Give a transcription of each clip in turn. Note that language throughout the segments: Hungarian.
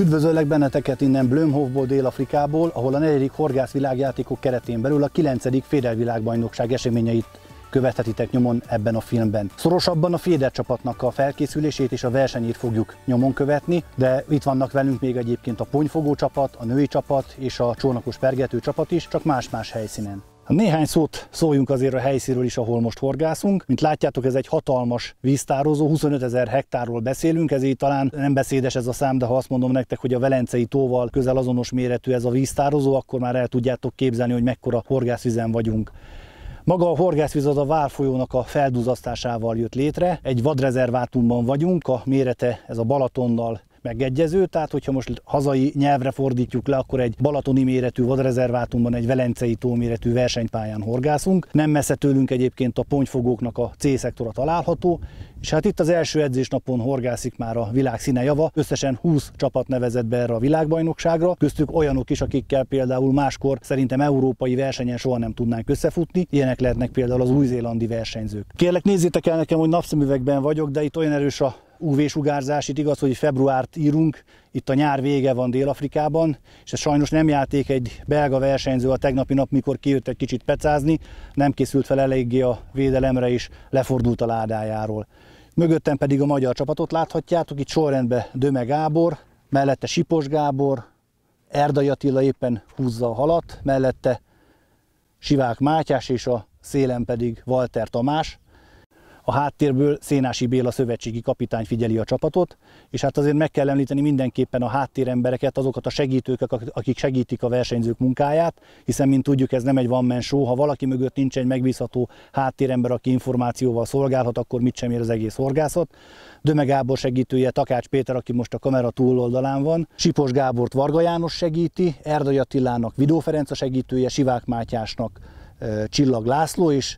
Üdvözöllek benneteket innen Blömhofból, Dél-Afrikából, ahol a 4. horgászvilágjátékok keretén belül a 9. fédervilágbajnokság eseményeit követhetitek nyomon ebben a filmben. Szorosabban a féder csapatnak a felkészülését és a versenyét fogjuk nyomon követni, de itt vannak velünk még egyébként a ponyfogó csapat, a női csapat és a csónakos pergető csapat is, csak más-más helyszínen. Néhány szót szóljunk azért a helyszínről is, ahol most horgászunk. Mint látjátok, ez egy hatalmas víztározó, 25 000 hektárról beszélünk, ezért talán nem beszédes ez a szám, de ha azt mondom nektek, hogy a Velencei tóval közel azonos méretű ez a víztározó, akkor már el tudjátok képzelni, hogy mekkora horgászvizen vagyunk. Maga a horgászvíz az a Vaal folyónak a felduzasztásával jött létre. Egy vadrezervátumban vagyunk, a mérete ez a Balatonnal megegyező, tehát hogyha most hazai nyelvre fordítjuk le, akkor egy balatoni méretű vadrezervátumban egy Velencei tó méretű versenypályán horgászunk. Nem messze tőlünk egyébként a ponyfogóknak a C-szektora található, és hát itt az első edzésnapon horgászik már a világ színe java. Összesen 20 csapat nevezett be erre a világbajnokságra, köztük olyanok is, akikkel például máskor szerintem európai versenyen soha nem tudnánk összefutni. Ilyenek lehetnek például az új-zélandi versenyzők. Kérlek, nézzétek el nekem, hogy napszemüvegben vagyok, de itt olyan erős a UV-sugárzás, itt igaz, hogy februárt írunk, itt a nyár vége van Dél-Afrikában, és ez sajnos nem játék egy belga versenyző a tegnapi nap, mikor kijött egy kicsit pecázni, nem készült fel eléggé a védelemre is, lefordult a ládájáról. Mögöttem pedig a magyar csapatot láthatjátok, itt sorrendben Döme Gábor, mellette Sipos Gábor, Erdai Attila éppen húzza a halat, mellette Sivák Mátyás és a szélen pedig Walter Tamás. A háttérből Szénási Béla szövetségi kapitány figyeli a csapatot, és hát azért meg kell említeni mindenképpen a háttérembereket, azokat a segítőket, akik segítik a versenyzők munkáját, hiszen mint tudjuk, ez nem egy one man show, ha valaki mögött nincs egy megbízható háttérember, aki információval szolgálhat, akkor mit sem ér az egész horgászat. Döme Gábor segítője Takács Péter, aki most a kamera túloldalán van, Sipos Gábort Varga János segíti, Erdai Attilának Vidó Ferenc a segítője, Sivák Mátyásnak Csillag László, és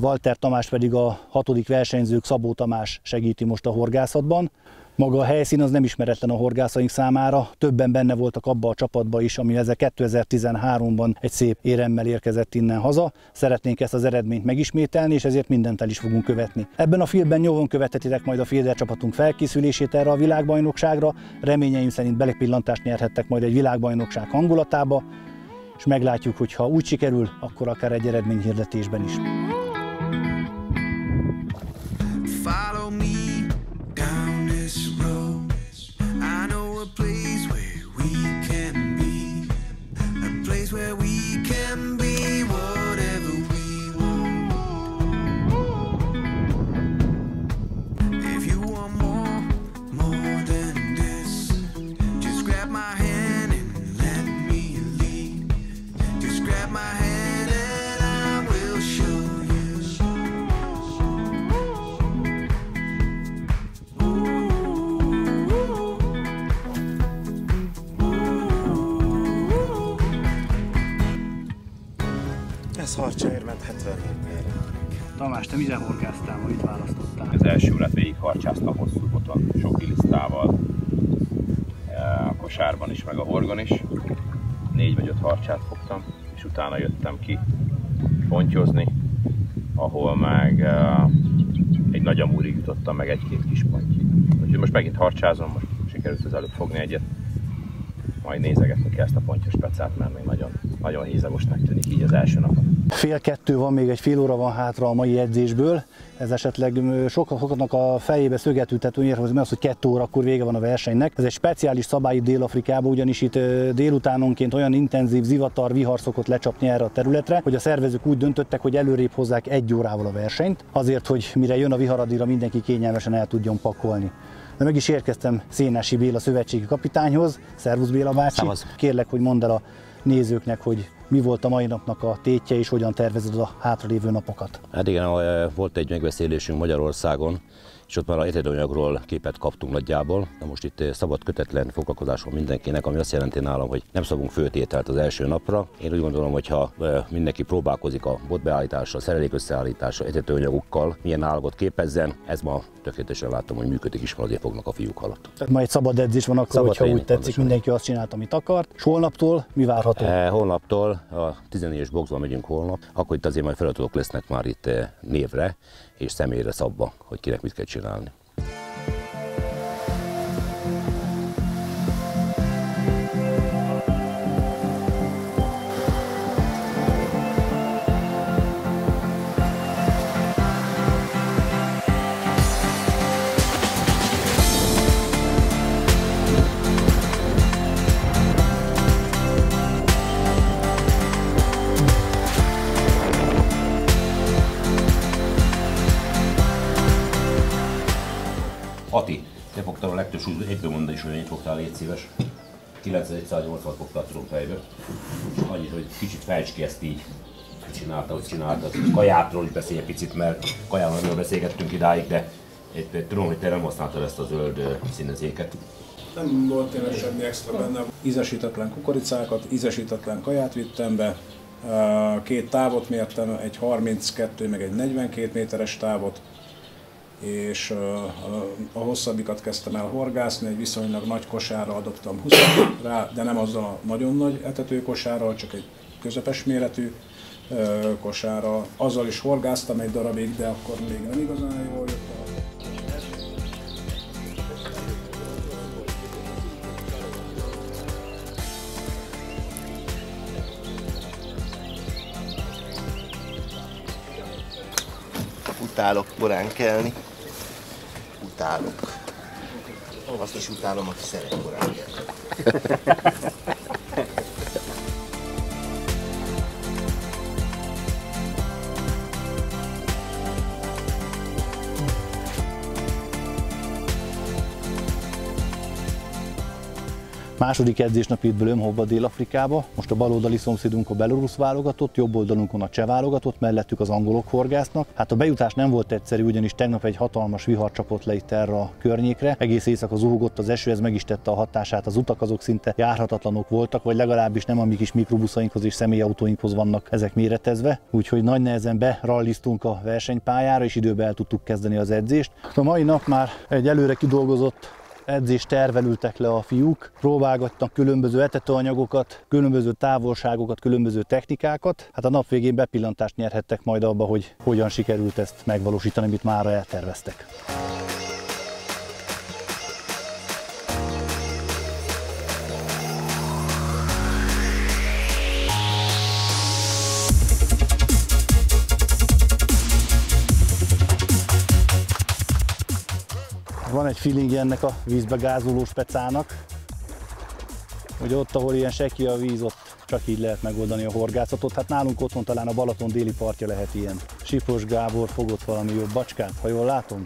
Walter Tamás pedig a 6. versenyzők Szabó Tamás segíti most a horgászatban. Maga a helyszín az nem ismeretlen a horgászaink számára, többen benne voltak abba a csapatba is, ami 2013-ban egy szép éremmel érkezett innen haza. Szeretnénk ezt az eredményt megismételni, és ezért mindent el is fogunk követni. Ebben a filmben nyomon követhetitek majd a féder csapatunk felkészülését erre a világbajnokságra, reményeim szerint belepillantást nyerhettek majd egy világbajnokság hangulatába, és meglátjuk, hogy ha úgy sikerül, akkor akár egy eredményhirdetésben is. Ez harcsáért ment 70 méterre. Tamás, te mivel horgáztál, ma itt választottál? Az első órát végig harcsáztam hosszú boton, sok gilisztával, a kosárban is, meg a horgon is. 4 vagy 5 harcsát fogtam, és utána jöttem ki pontyozni, ahol meg egy nagy amúrig jutottam, meg 1-2 kis pontyig. Úgyhogy most megint harcsázom, most sikerült az előbb fogni egyet. Majd nézegetni kell ezt a pontyos pecát, mert még nagyon hízagosnak tűnik így az első napon. Fél 2 van, még egy fél óra van hátra a mai edzésből. Ez esetleg sokaknak a fejébe szöget ültető, hogy az, hogy 2 órakor vége van a versenynek. Ez egy speciális szabály itt Dél-Afrikában, ugyanis itt délutánonként olyan intenzív zivatar, vihar szokott lecsapni erre a területre, hogy a szervezők úgy döntöttek, hogy előrébb hozzák 1 órával a versenyt, azért, hogy mire jön a vihar, addigra mindenki kényelmesen el tudjon pakolni. De meg is érkeztem Szénási Béla szövetségi kapitányhoz. Szervusz Béla bácsi! Szavasz. Kérlek, hogy mondd el a nézőknek, hogy mi volt a mai napnak a tétje, és hogyan tervezed a hátralévő napokat. Hát igen, volt egy megbeszélésünk Magyarországon, és ott már a eredőanyagról képet kaptunk nagyjából. Na most itt szabad kötetlen foglalkozás van mindenkinek, ami azt jelenti nálam, hogy nem szabunk főtételt az első napra. Én úgy gondolom, hogy ha mindenki próbálkozik a botbeállításra, a szerelék összeállításra, etetőanyagokkal, milyen állagot képezzen, ez ma tökéletesen látom, hogy működik is, azért fognak a fiúk alatt. Tehát ma egy szabad edzés van akkor, hogyha úgy tetszik, pontosan. Mindenki azt csinált, amit akart. És holnaptól mi várható? Holnaptól a 14-es boxba megyünk holnap, akkor itt azért majd feladatok lesznek már itt névre és személyre szabva, hogy kinek mit kell csinálni. Ati, te fogtál a legtöbb súlyt, egyből mondani is, hogy mennyit fogtál, légy szíves. 9180 fogtál, tudom fejből. Annyit, hogy kicsit fejtsd ki ezt így. Csinálta, hogy csinálta. Kajátról is beszélj egy picit, mert kajáról beszélgettünk idáig, de tudom, hogy te nem használtad ezt a zöld színezéket. Nem volt tényleg semmi extra benne. Ízesítetlen kukoricákat, ízesítetlen kaját vittem be. 2 távot mértem, egy 32 meg egy 42 méteres távot, és a hosszabbikat kezdtem el horgászni, egy viszonylag nagy kosárral adottam 20 rá, de nem azzal a nagyon nagy etetőkosárral, csak egy közepes méretű kosárral. Azzal is horgáztam egy darabig, de akkor még nem igazán jól jött. Utálok korán kelni. Utálok. Azt is utálom, aki szeret korán kelni. Második edzésnap itt Blömhovba, Dél-Afrikába. Most a baloldali szomszédunk a belorusz válogatott, jobb oldalunkon a cseh válogatott, mellettük az angolok horgásznak. Hát a bejutás nem volt egyszerű, ugyanis tegnap egy hatalmas vihar csapott le itt erre a környékre. Egész éjszaka zuhogott az eső, ez meg is tette a hatását. Az utak azok szinte járhatatlanok voltak, vagy legalábbis nem a mi kis mikrobuszainkhoz és személyautóinkhoz vannak ezek méretezve. Úgyhogy nagy nehezen beralliztunk a versenypályára, és időben el tudtuk kezdeni az edzést. A mai nap már egy előre kidolgozott edzést tervelültek le a fiúk, próbálgattak különböző etetőanyagokat, különböző távolságokat, különböző technikákat. Hát a nap végén bepillantást nyerhettek majd abba, hogy hogyan sikerült ezt megvalósítani, amit mára elterveztek. Van egy feelingje ennek a vízbe gázoló specának, hogy ott, ahol ilyen seki a víz, ott csak így lehet megoldani a horgászatot. Hát nálunk otthon talán a Balaton déli partja lehet ilyen. Sipos Gábor fogott valami jobb bacskát, ha jól látom.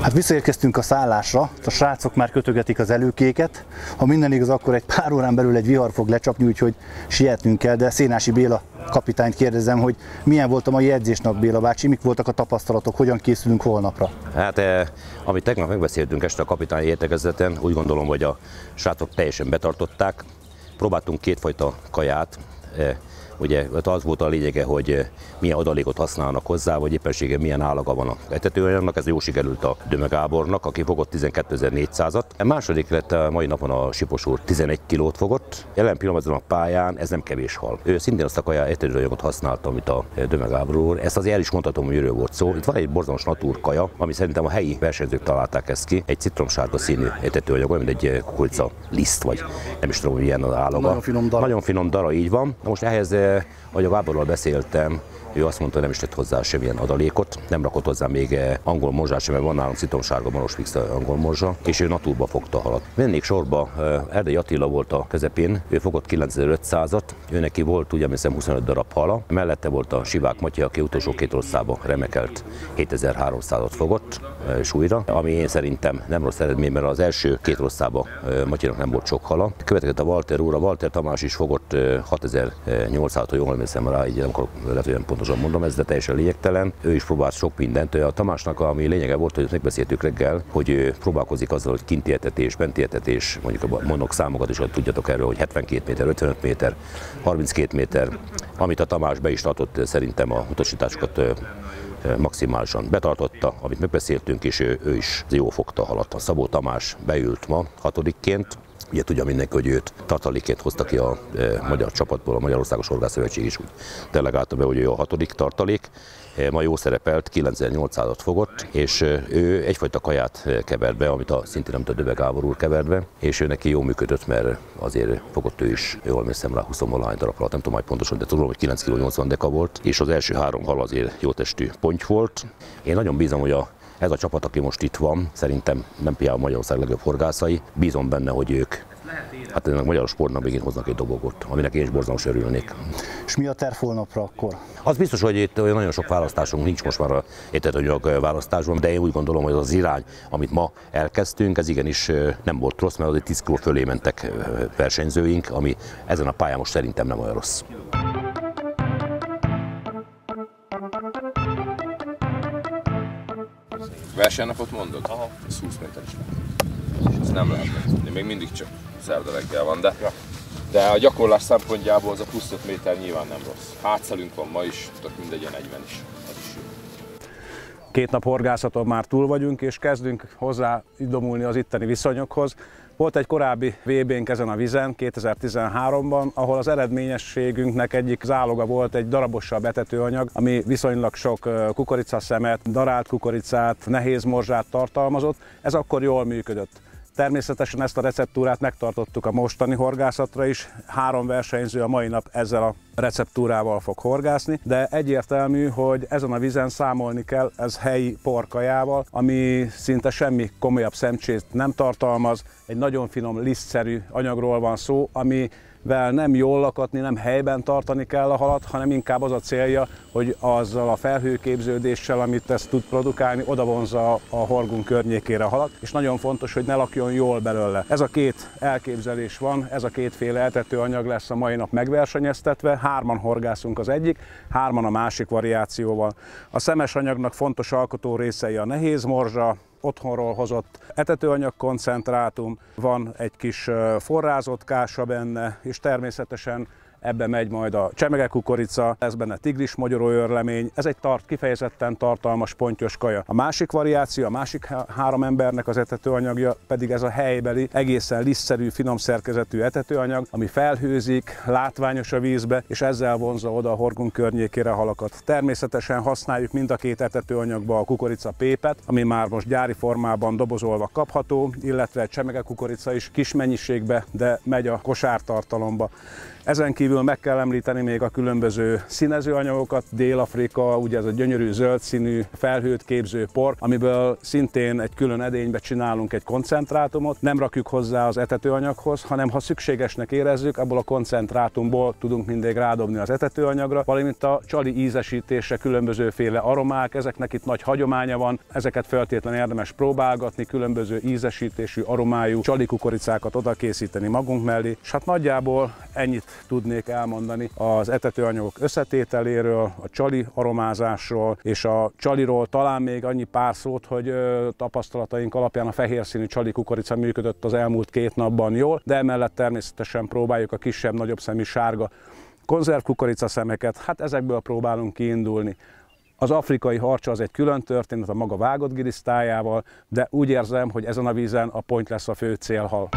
Hát visszaérkeztünk a szállásra, a srácok már kötögetik az előkéket. Ha minden igaz, akkor egy pár órán belül egy vihar fog lecsapni, úgyhogy sietnünk kell, de Szénási Béla kapitányt kérdezem, hogy milyen volt a mai edzésnap, Béla bácsi, mik voltak a tapasztalatok, hogyan készülünk holnapra? Hát, amit tegnap megbeszéltünk este a kapitányi értekezleten, úgy gondolom, hogy a srácok teljesen betartották. Próbáltunk kétfajta kaját. Ugye az volt a lényege, hogy milyen adalékot használnak hozzá, vagy éppenséggel milyen állaga van a etetőanyagnak. Ez jó sikerült a Döme Gábornak, aki fogott 12.400-at. A második lett a mai napon a Sipos úr 11 kilót fogott. Jelen pillanatban a pályán ez nem kevés hal. Ő szintén azt a kaját etetőanyagot használta, amit a Döme Gábor úr. Ezt azért el is mondhatom, hogy őről volt szó. Itt van egy borzalmas natúr kaja, ami szerintem a helyi versenyzők találták ezt ki. Egy citromsárga színű etetőanyag, olyan, mint egy kukorica liszt, vagy nem is tudom, hogy ilyen az állaga. Nagyon finom dara, így van. Most ehhez, ahogy a Gáborral beszéltem, ő azt mondta, hogy nem is tett hozzá semmilyen adalékot, nem rakott hozzá még angol morzsát sem, mert van nálunk citromsárga maros fix angol morzsa, és ő natúrba fogta a halat. Mennék sorba, Erdei Attila volt a közepén, ő fogott 9500-at, ő neki volt ugye hiszem 25 darab hala, mellette volt a Sivák Matyi, aki utolsó 2 országban remekelt 7300-at fogott súlyra, ami én szerintem nem rossz eredmény, mert az első 2 országban Matyinak nem volt sok hala. Következett a Walter úr, a Walter Tamás is fogott 6800-at, jól emlékszem rá, így lehet, hogy nem pontosan mondom, ez de teljesen lényegtelen. Ő is próbált sok mindent. A Tamásnak ami lényege volt, hogy megbeszéltük reggel, hogy próbálkozik azzal, hogy kinti etetés, benti etetés, mondjuk mondok számokat is, hogy tudjatok erről, hogy 72 méter, 55 méter, 32 méter, amit a Tamás be is tartott szerintem a utasításokat maximálisan betartotta, amit megbeszéltünk, és ő is jó fogta a halat. A Szabó Tamás beült ma 6-ként. Ugye tudja mindenki, hogy őt tartalékként hozta ki a magyar csapatból, a Magyarországos Horgászszövetség is úgy delegálta be, hogy ő a 6. tartalék. Ma jó szerepelt, 9800-at fogott, és ő egyfajta kaját kevert be, szintén amit a Döve Gábor úr kevert be, és ő neki jól működött, mert azért fogott ő is, jól emlékszem rá, 20-valahány darab halat, nem tudom majd pontosan, de tudom, hogy 9 kg 80 deka volt, és az első 3 hal azért jó testű ponty volt. Én nagyon bízom, hogy ez a csapat, aki most itt van, szerintem nem például Magyarország legjobb horgászai, bízom benne, hogy ők hát ennek a magyar sportnak megint hoznak egy dobogot, aminek én is borzalmas örülnék. És mi a terv holnapra akkor? Az biztos, hogy itt nagyon sok választásunk nincs most már a ételanyag választásban, de én úgy gondolom, hogy az irány, amit ma elkezdtünk, ez igenis nem volt rossz, mert azért 10 kg fölé mentek versenyzőink, ami ezen a pályán most szerintem nem olyan rossz. Versenynapot mondod? Aha. Ez 20 méteres. Ez nem lehet megtudni, még mindig csak szerda reggel van, de a gyakorlás szempontjából az a plusz 5 méter nyilván nem rossz. Hátszelünk van ma is, tök mindegy, 40 is. Az is jó. 2 nap horgászaton már túl vagyunk, és kezdünk hozzá idomulni az itteni viszonyokhoz. Volt egy korábbi VB-nk ezen a vizen 2013-ban, ahol az eredményességünknek egyik záloga volt egy darabosabb etetőanyag, ami viszonylag sok kukoricaszemet, darált kukoricát, nehéz morzsát tartalmazott. Ez akkor jól működött. Természetesen ezt a receptúrát megtartottuk a mostani horgászatra is. 3 versenyző a mai nap ezzel a receptúrával fog horgászni, de egyértelmű, hogy ezen a vizen számolni kell ez helyi porkajával, ami szinte semmi komolyabb szemcsét nem tartalmaz. Egy nagyon finom lisztszerű anyagról van szó, amivel nem jól lakatni, nem helyben tartani kell a halat, hanem inkább az a célja, hogy azzal a felhőképződéssel, amit ez tud produkálni, odavonzza a horgunk környékére a halat, és nagyon fontos, hogy ne lakjon jól belőle. Ez a 2 elképzelés van, ez a 2 féle etetőanyag lesz a mai nap megversenyeztetve, 3-an horgászunk az egyik, 3-an a másik variációval. A szemes anyagnak fontos alkotó részei a nehéz morzsa, otthonról hozott etetőanyag koncentrátum, van egy kis forrázott kása benne, és természetesen ebbe megy majd a csemegekukorica, lesz benne tigris mogyoróőrlemény, ez egy kifejezetten tartalmas pontyos kaja. A másik variáció, a másik 3 embernek az etetőanyagja pedig ez a helybeli, egészen lisztszerű, finom szerkezetű etetőanyag, ami felhőzik, látványos a vízbe, és ezzel vonzza oda a horgunk környékére a halakat. Természetesen használjuk mind a 2 etetőanyagba a kukoricapépet, ami már most gyári formában dobozolva kapható, illetve csemegekukorica is kis mennyiségbe, de megy a kosártartalomba. Ezen kívül meg kell említeni még a különböző színezőanyagokat, Dél-Afrika, ugye ez a gyönyörű zöld színű felhőt képző por, amiből szintén egy külön edénybe csinálunk egy koncentrátumot. Nem rakjuk hozzá az etetőanyaghoz, hanem ha szükségesnek érezzük, abból a koncentrátumból tudunk mindig rádobni az etetőanyagra, valamint a csali ízesítésre különbözőféle aromák, ezeknek itt nagy hagyománya van, ezeket feltétlenül érdemes próbálgatni, különböző ízesítésű, aromájú csali kukoricákat oda készíteni magunk mellé, és hát nagyjából ennyit tudnék elmondani az etetőanyagok összetételéről, a csali aromázásról, és a csaliról talán még annyi pár szót, hogy tapasztalataink alapján a fehér színű csali kukorica működött az elmúlt 2 napban jól, de emellett természetesen próbáljuk a kisebb, nagyobb szemű sárga konzervkukorica szemeket, hát ezekből próbálunk kiindulni. Az afrikai harcsa az egy külön történet a maga vágott gilisztájával, de úgy érzem, hogy ezen a vízen a ponty lesz a fő célhal.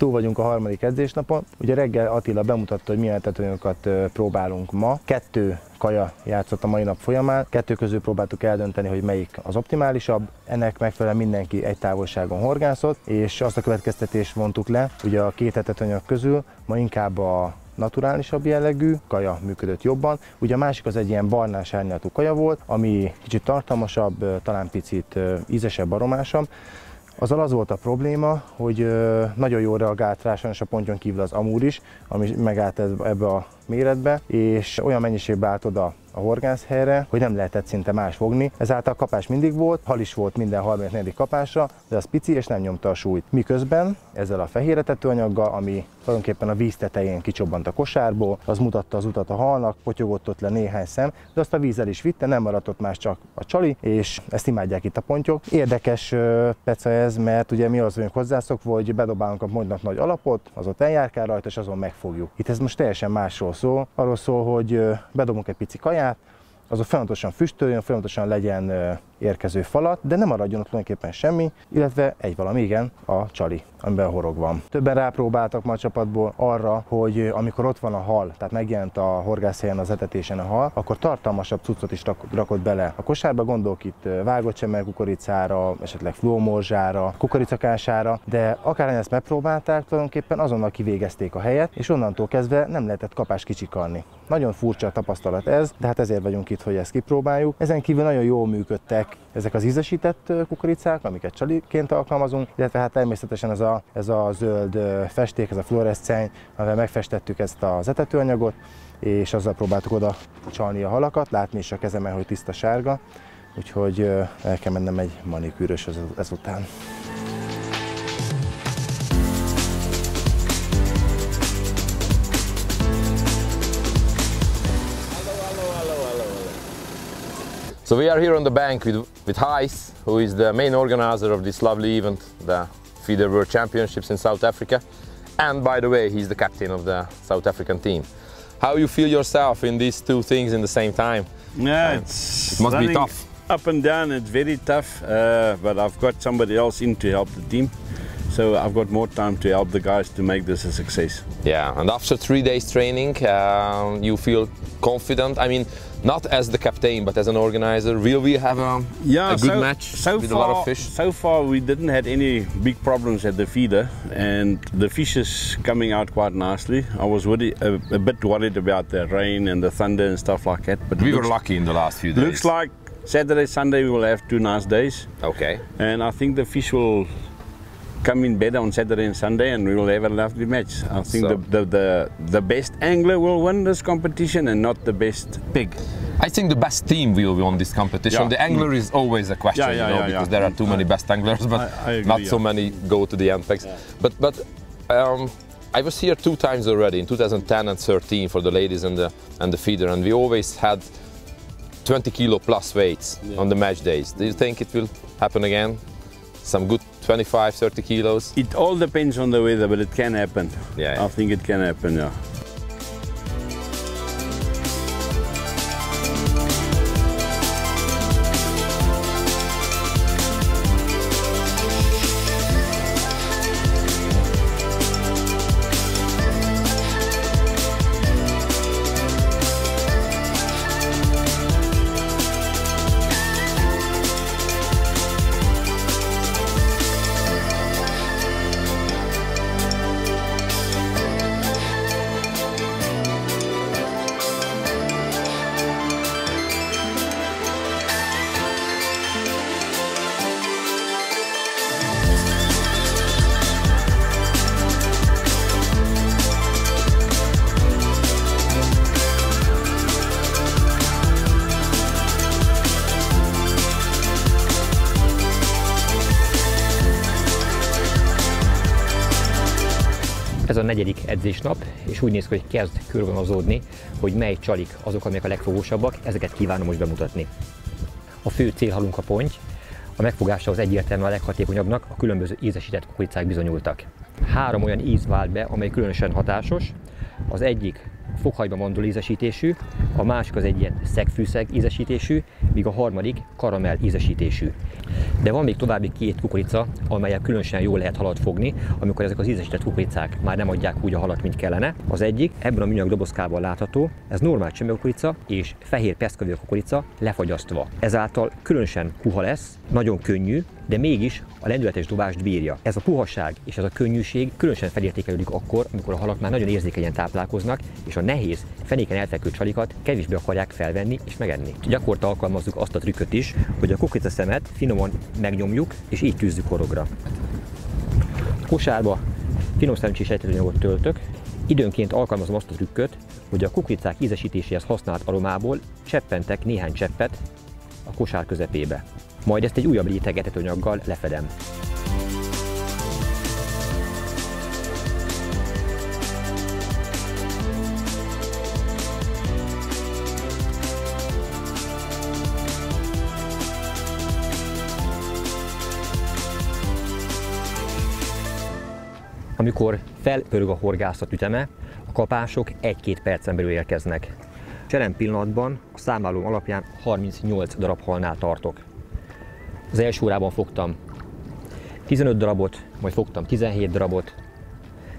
túl vagyunk a harmadik edzésnapon. Ugye reggel Attila bemutatta, hogy milyen etetőanyagokat próbálunk ma. 2 kaja játszott a mai nap folyamán, 2 közül próbáltuk eldönteni, hogy melyik az optimálisabb. Ennek megfelelően mindenki egy távolságon horgászott, és azt a következtetést vontuk le, ugye a 2 etetőanyag közül ma inkább a naturálisabb jellegű kaja működött jobban. Ugye a másik az egy ilyen barnás árnyaltú kaja volt, ami kicsit tartalmasabb, talán picit ízesebb, aromásabb. Azzal az volt a probléma, hogy nagyon jól reagált rá sajnos a pontyon kívül az amúr is, ami megállt ebbe a méretbe, és olyan mennyiségbe állt oda a horgászhelyre, hogy nem lehetett szinte más fogni. Ezáltal a kapás mindig volt, hal is volt minden 34. kapásra, de az pici és nem nyomta a súlyt. Miközben ezzel a fehér etetőanyaggal, ami tulajdonképpen a víz tetején kicsobbant a kosárból, az mutatta az utat a halnak, potyogott ott le néhány szem, de azt a vízzel is vitte, nem maradt ott más, csak a csali, és ezt imádják itt a pontyok. Érdekes peca ez, mert ugye mi az vagyunk hozzászokva, hogy bedobálunk a mondnak nagy alapot, az ott eljárkál rajta, és azon megfogjuk. Itt ez most teljesen másról szól. Arról szól, hogy bedobunk egy pici kaját, azon folyamatosan füstöljön, folyamatosan legyen érkező falat, de nem maradjon ott tulajdonképpen semmi, illetve egy valami, igen, a csali, amiben a horog van. Többen rápróbáltak ma a csapatból arra, hogy amikor ott van a hal, tehát megjelent a horgászhelyen az etetésen a hal, akkor tartalmasabb cuccot is rakott bele a kosárba, gondolok itt vágott semmel kukoricára, esetleg fluomorzsára, kukoricakására, de akárhány ezt megpróbálták, tulajdonképpen azonnal kivégezték a helyet, és onnantól kezdve nem lehetett kapást kicsikarni. Nagyon furcsa tapasztalat ez, de hát ezért vagyunk itt, hogy ezt kipróbáljuk. Ezen kívül nagyon jól működtek ezek az ízesített kukoricák, amiket csaliként alkalmazunk, illetve hát természetesen ez a zöld festék, ez a fluoreszceny, amivel megfestettük ezt az etetőanyagot, és azzal próbáltuk oda csalni a halakat, látni is a kezemen, hogy tiszta sárga, úgyhogy el kell mennem egy manikűrös ezután. So we are here on the bank with Heis, who is the main organizer of this lovely event, the Feeder World Championships in South Africa. And by the way, he's the captain of the South African team. How you feel yourself in these two things in the same time? Yeah, it must be tough. Up and down, it's very tough, but I've got somebody else in to help the team. So I've got more time to help the guys to make this a success. Yeah, and after 3 days training, you feel confident? I mean, not as the captain, but as an organizer. Will we have a good match with a lot of fish? So far we didn't have any big problems at the feeder, and the fish is coming out quite nicely. I was a bit worried about the rain and the thunder and stuff like that. But we were lucky in the last few days. Looks like Saturday, Sunday we will have 2 nice days. Okay. And I think the fish will come in better on Saturday and Sunday, and we will have a lovely match. I think so the best angler will win this competition, and not the best pig. I think the best team will win this competition. Yeah. The angler is always a question, because there are too many best anglers, but I agree, not so many go to the MPEGs. Yeah. But I was here 2 times already, in 2010 and 13 for the ladies and the feeder, and we always had 20 kilo plus weights on the match days. Do you think it will happen again? Some good 25-30 kilos? It all depends on the weather, but it can happen. Yeah. I think it can happen, yeah. Ez a 4. edzésnap, és úgy néz ki, hogy kezd körvonalazódni, hogy mely csalik azok, amelyek a legfogósabbak, ezeket kívánom most bemutatni. A fő célhalunk a ponty, a megfogásához egyértelműen a leghatékonyabbnak a különböző ízesített kukoricák bizonyultak. 3 olyan íz vált be, amely különösen hatásos. Az egyik fokhajba mandul ízesítésű, a másik az egy ilyen szegfűszeg ízesítésű, míg a harmadik karamell ízesítésű. De van még további két kukorica, amelyek különösen jól lehet halat fogni, amikor ezek az ízesített kukoricák már nem adják úgy a halat, mint kellene. Az egyik ebben a műanyag dobozkában látható, ez normál csempékukorica és fehér peszkavér kukorica lefagyasztva. Ezáltal különösen puha lesz, nagyon könnyű, de mégis a lendületes dobást bírja. Ez a puhaság és ez a könnyűség különösen felértékelődik akkor, amikor a halak már nagyon érzékenyen táplálkoznak, és a nehéz, fenéken elfekvő csalikat kevésbé akarják felvenni és megenni. Gyakorta alkalmazzuk azt a trükköt is, hogy a kukorica szemet finoman megnyomjuk, és így tűzzük horogra. A kosárba finom szemcsés ejtetőanyagot töltök, időnként alkalmazom azt a trükköt, hogy a kukoricák ízesítéséhez használt aromából cseppentek néhány cseppet a kosár közepébe. Majd ezt egy újabb réteg etetőanyaggal lefedem. Amikor felpörög a horgászat üteme, a kapások 1-2 percen belül érkeznek. Jelen pillanatban a számlálóm alapján 38 darab halnál tartok. Az első órában fogtam 15 darabot, majd fogtam 17 darabot,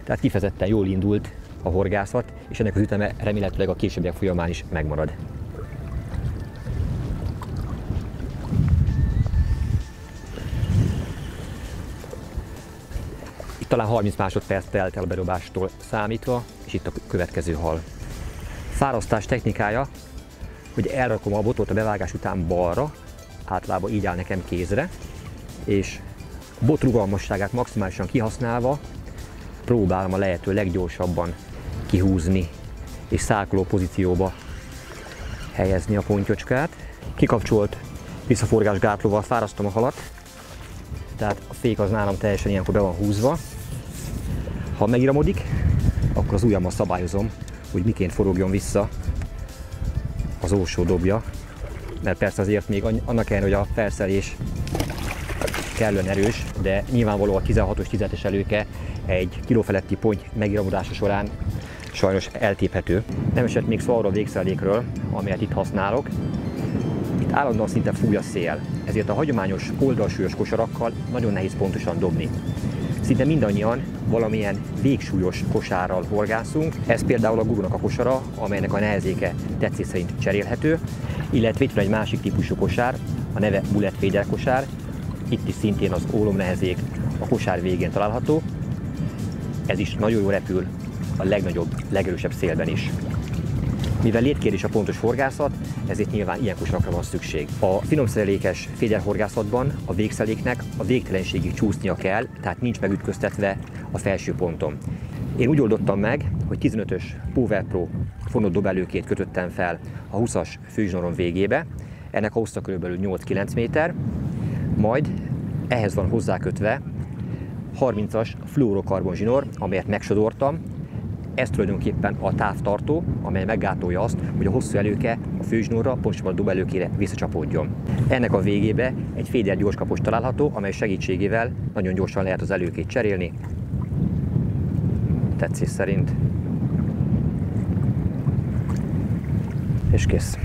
tehát kifejezetten jól indult a horgászat, és ennek az üteme remélhetőleg a későbbiek folyamán is megmarad. Itt talán 30 másodperc telt el a bedobástól számítva, és itt a következő hal. Fárasztás technikája, hogy elrakom a botot a bevágás után balra, általában így áll nekem kézre, és a bot rugalmasságát maximálisan kihasználva próbálom a lehető leggyorsabban kihúzni és szálkoló pozícióba helyezni a pontyocskát. Kikapcsolt visszaforgás gátlóval fárasztom a halat, tehát a fék az nálam teljesen ilyenkor be van húzva. Ha megiramodik, akkor az ujjammal szabályozom, hogy miként forogjon vissza az ósó dobja, mert persze azért még annak ellenére, hogy a felszerelés kellően erős, de nyilvánvalóan a 16-os 17-es előke egy kiló feletti ponty megiramodása során sajnos eltéphető. Nem esett még szó arról a végszerelékről, amelyet itt használok. Itt állandóan szinte fúj a szél, ezért a hagyományos oldalsúlyos kosarakkal nagyon nehéz pontosan dobni. Szinte mindannyian valamilyen végsúlyos kosárral horgászunk, ez például a gurúnak a kosara, amelynek a nehezéke tetszés szerint cserélhető, illetve itt van egy másik típusú kosár, a neve bullet feeder kosár, itt is szintén az ólomnehezék a kosár végén található, ez is nagyon jól repül a legnagyobb, legerősebb szélben is. Mivel létkérdés a pontos horgászat, ezért nyilván ilyen kosarakra van szükség. A finomszerelékes féderhorgászatban a végszeléknek a végtelenségig csúsznia kell, tehát nincs megütköztetve a felső ponton. Én úgy oldottam meg, hogy 15-ös Power Pro fonott dobelőkét kötöttem fel a 20-as főzsnorom végébe, ennek a hossza kb. 8-9 méter, majd ehhez van hozzákötve 30-as fluorokarbon zsinór, amelyet megsodortam. Ez tulajdonképpen a távtartó, amely meggátolja azt, hogy a hosszú előke a főzsnórra, pontosabban a dobelőkére visszacsapódjon. Ennek a végébe egy féder gyorskapos található, amely segítségével nagyon gyorsan lehet az előkét cserélni, tetszés szerint. És kész.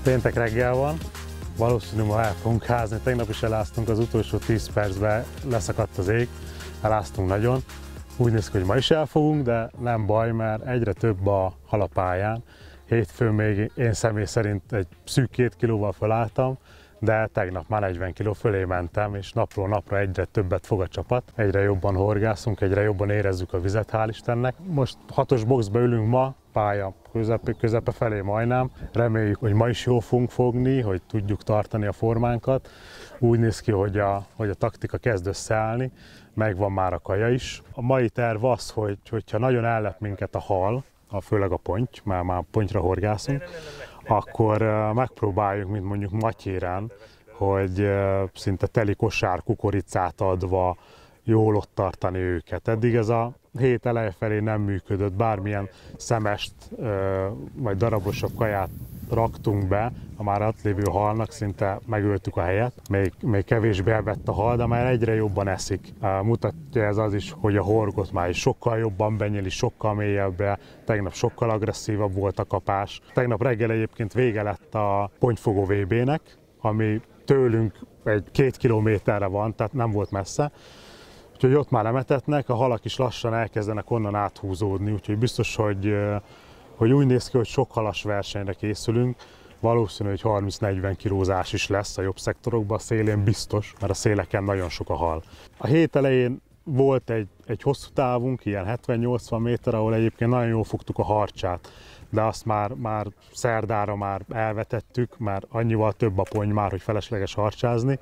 Péntek reggel van, valószínűleg ma el fogunk házni. Tegnap is eláztunk, az utolsó 10 percben leszakadt az ég, eláztunk nagyon. Úgy néz ki, hogy ma is elfogunk, de nem baj, mert egyre több a hal a pályán. Hétfőn még én személy szerint egy szűk 2 kilóval fölálltam, de tegnap már 40 kiló fölé mentem, és napról napra egyre többet fog a csapat. Egyre jobban horgászunk, egyre jobban érezzük a vizet, hál' Istennek. Most 6-os boxba ülünk ma, pálya közepe felé majdnem. Reméljük, hogy ma is jól fogunk fogni, hogy tudjuk tartani a formánkat. Úgy néz ki, hogy a taktika kezd összeállni, megvan már a kaja is. A mai terv az, hogyha nagyon ellep minket a hal, főleg a ponty, már pontyra horgászunk, akkor megpróbáljuk, mint mondjuk Matyérán, hogy szinte teli kosár kukoricát adva jól ott tartani őket. Eddig ez a hét eleje felé nem működött, bármilyen szemest vagy darabosabb kaját raktunk be, a már ott lévő halnak szinte megöltük a helyet. Még kevésbé elvett a hal, de már egyre jobban eszik. Mutatja ez az is, hogy a horgot már is sokkal jobban benyeli, sokkal mélyebbre. Tegnap sokkal agresszívabb volt a kapás. Tegnap reggel egyébként vége lett a pontyfogó VB-nek, ami tőlünk egy 2 kilométerre van, tehát nem volt messze. Úgyhogy ott már nem etetnek, a halak is lassan elkezdenek onnan áthúzódni, úgyhogy biztos, hogy úgy néz ki, hogy sok halas versenyre készülünk. Valószínű, hogy 30-40 kilózás is lesz a jobb szektorokban, a szélén biztos, mert a széleken nagyon sok a hal. A hét elején volt egy hosszú távunk, ilyen 70-80 méter, ahol egyébként nagyon jól fogtuk a harcsát, de azt már szerdára már elvetettük, mert annyival több a ponty már, hogy felesleges harcsázni,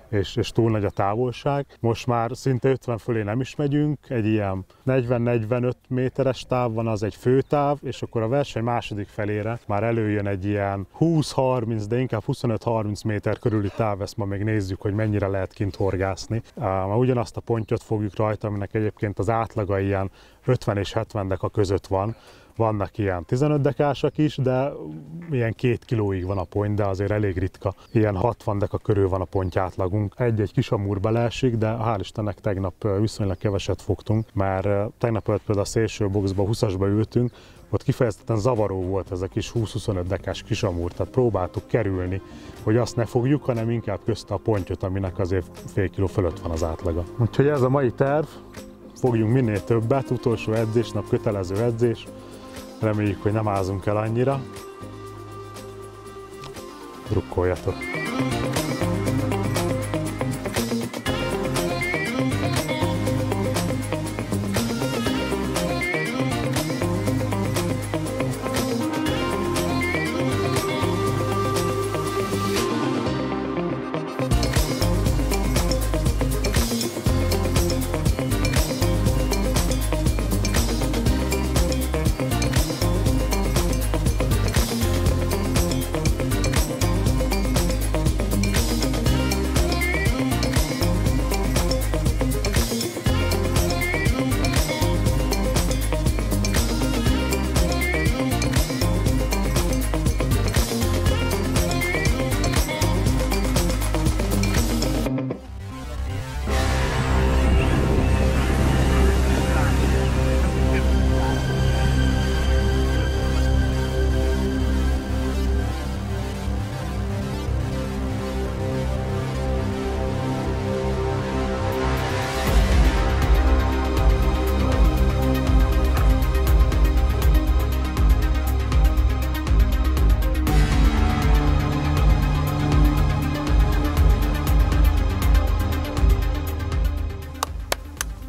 és túl nagy a távolság. Most már szinte 50 fölé nem is megyünk, egy ilyen 40-45 méteres táv van, az egy főtáv, és akkor a verseny második felére már előjön egy ilyen 20-30, de inkább 25-30 méter körüli táv, ezt ma még nézzük, hogy mennyire lehet kint horgászni. Ugyanazt a pontyot fogjuk rajta, aminek egyébként az átlaga ilyen 50 és 70 deka között van. Vannak ilyen 15 dekásak is, de ilyen 2 kilóig van a ponty, de azért elég ritka. Ilyen 60 deka körül van a ponty átlagunk. Egy kis amúr beleesik, de hál' Istennek tegnap viszonylag keveset fogtunk, mert tegnap például a szélső boxba, 20-asba ültünk, ott kifejezetten zavaró volt ez a kis 20-25 dekás kisamúr, tehát próbáltuk kerülni, hogy azt ne fogjuk, hanem inkább közte a pontyot, aminek azért fél kiló fölött van az átlaga. Úgyhogy ez a mai terv, fogjunk minél többet, utolsó edzésnap, kötelező edzés, reméljük, hogy nem ázunk el annyira. Drukkoljatok!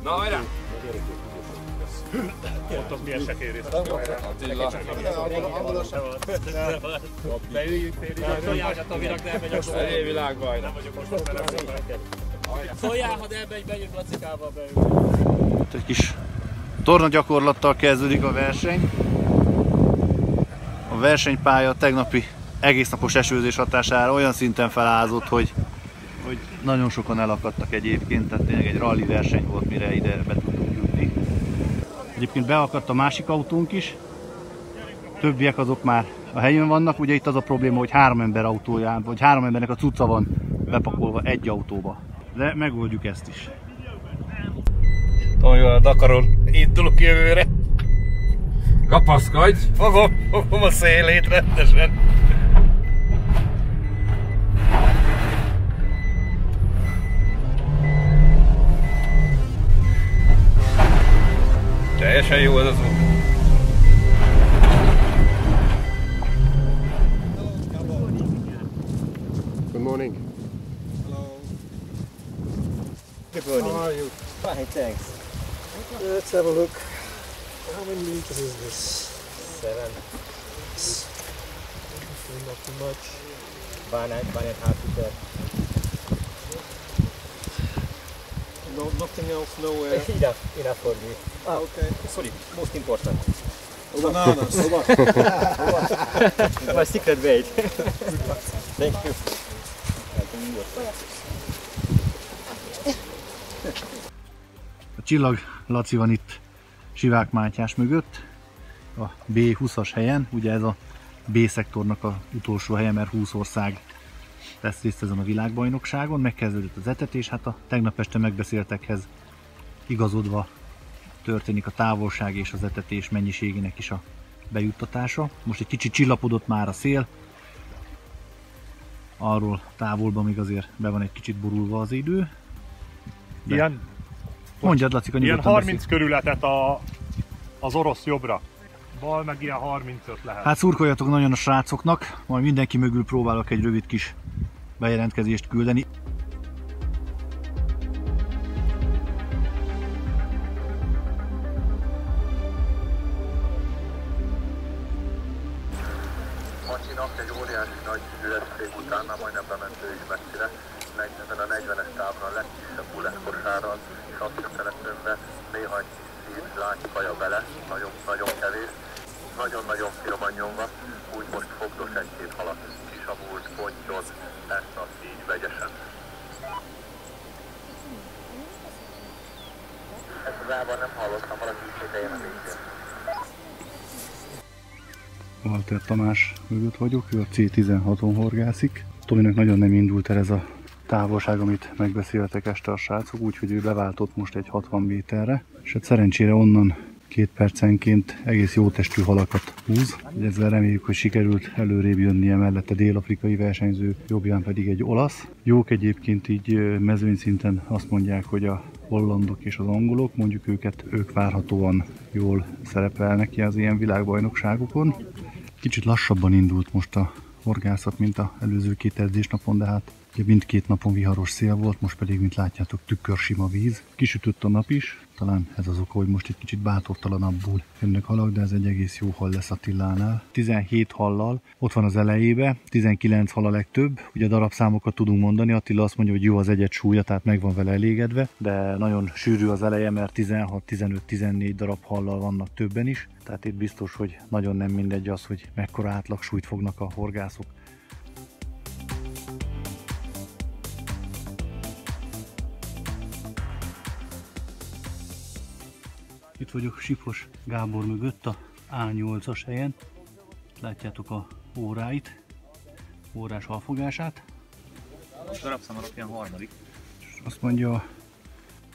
Na, hajrá! Ott az milyen sekérész. Attila. Beüljünk tényleg. Szóljál, a világ nem megy akkor. Elé világbaj. Nem vagyok most. Szóljál, ha elmegy, bejön Lacikával beül. Egy kis tornagyakorlattal kezdődik a verseny. A versenypálya tegnapi egésznapos esőzés hatására olyan szinten felázott, hogy nagyon sokan elakadtak egyébként, tehát tényleg egy rally verseny volt, mire ide be tudtunk jutni. Egyébként beakadt a másik autónk is, többiek azok már a helyön vannak, ugye itt az a probléma, hogy 3 ember autóján, vagy 3 embernek a cucca van bepakolva egy autóba. De megoldjuk ezt is. Olyan a Dakaron indulok jövőre. Kapaszkodj! Fogom a szélét rendesen. Rettenetesen jó az az út. Good morning. Hello. Good morning. How are you? Fine, thanks. Let's have a look. How many meters is this? 7. Not too much. 1.5 meter. No, nothing else, nowhere. Enough for me. Ah, okay. Sorry, most important. Bananas. My secret way. Thank you. A Csillag Laci van itt Sivák Mátyás mögött, a B20-as helyen, ugye ez a B-szektornak az utolsó helye, mert 20 ország vesz részt ezen a világbajnokságon. Megkezdődött az etetés, hát a tegnap este megbeszéltekhez igazodva történik a távolság és az etetés mennyiségének is a bejuttatása. Most egy kicsit csillapodott már a szél, arról távolban még azért be van egy kicsit borulva az idő. De... Ilyen, mondjad, Lacika, ilyen nyugodtan 30 beszél. körületet az orosz jobbra. Bal meg ilyen 35 lehet. Hát szurkoljatok nagyon a srácoknak, majd mindenki mögül próbálok egy rövid kis bejelentkezést küldeni. Macsinak egy óriási nagy szüzesség után, már majdnem bement ő is messzire, ezen a 40-es távon a legkisebb bulletkosárral, és azt sem telepőnve néha egy kis lágykaja bele, nagyon kevés, nagyon-nagyon finoman nyomva, úgy most fogdos egy-két halat, kisabult, pontyot, ezt azt így vegyesen. Ezt az ában nem hallottam, valaki is idején a végén. Walter Tamás mögött vagyok, ő a C16-on horgászik. Tominak nagyon nem indult el ez a távolság, amit megbeszéltek este a srácok, úgyhogy ő beváltott most egy 60 méterre, és hát szerencsére onnan 2 percenként egész jó testű halakat húz. Ezzel reméljük, hogy sikerült előrébb jönnie, mellette dél-afrikai versenyző, jobbján pedig egy olasz. Jók egyébként így mezőnyszinten azt mondják, hogy a hollandok és az angolok, mondjuk ők várhatóan jól szerepelnek ki az ilyen világbajnokságokon. Kicsit lassabban indult most a horgászat, mint az előző 2 edzésnapon, de hát ugye mindkét napon viharos szél volt, most pedig, mint látjátok, tükörsima víz. Kisütött a nap is, talán ez az oka, hogy most egy kicsit bátortalanabbul jönnek halak, de ez egy egész jó hal lesz Attilánál. 17 hallal, ott van az elejébe, 19 hal a legtöbb, ugye darabszámokat tudunk mondani, Attila azt mondja, hogy jó az egyet súlya, tehát meg van vele elégedve, de nagyon sűrű az eleje, mert 16, 15, 14 darab hallal vannak többen is, tehát itt biztos, hogy nagyon nem mindegy az, hogy mekkora átlagsúlyt fognak a horgászok. Itt vagyok Sipos Gábor mögött a A8-as helyen. Látjátok a óráit, órás halfogását. A darabszám alapján harmadik. Azt mondja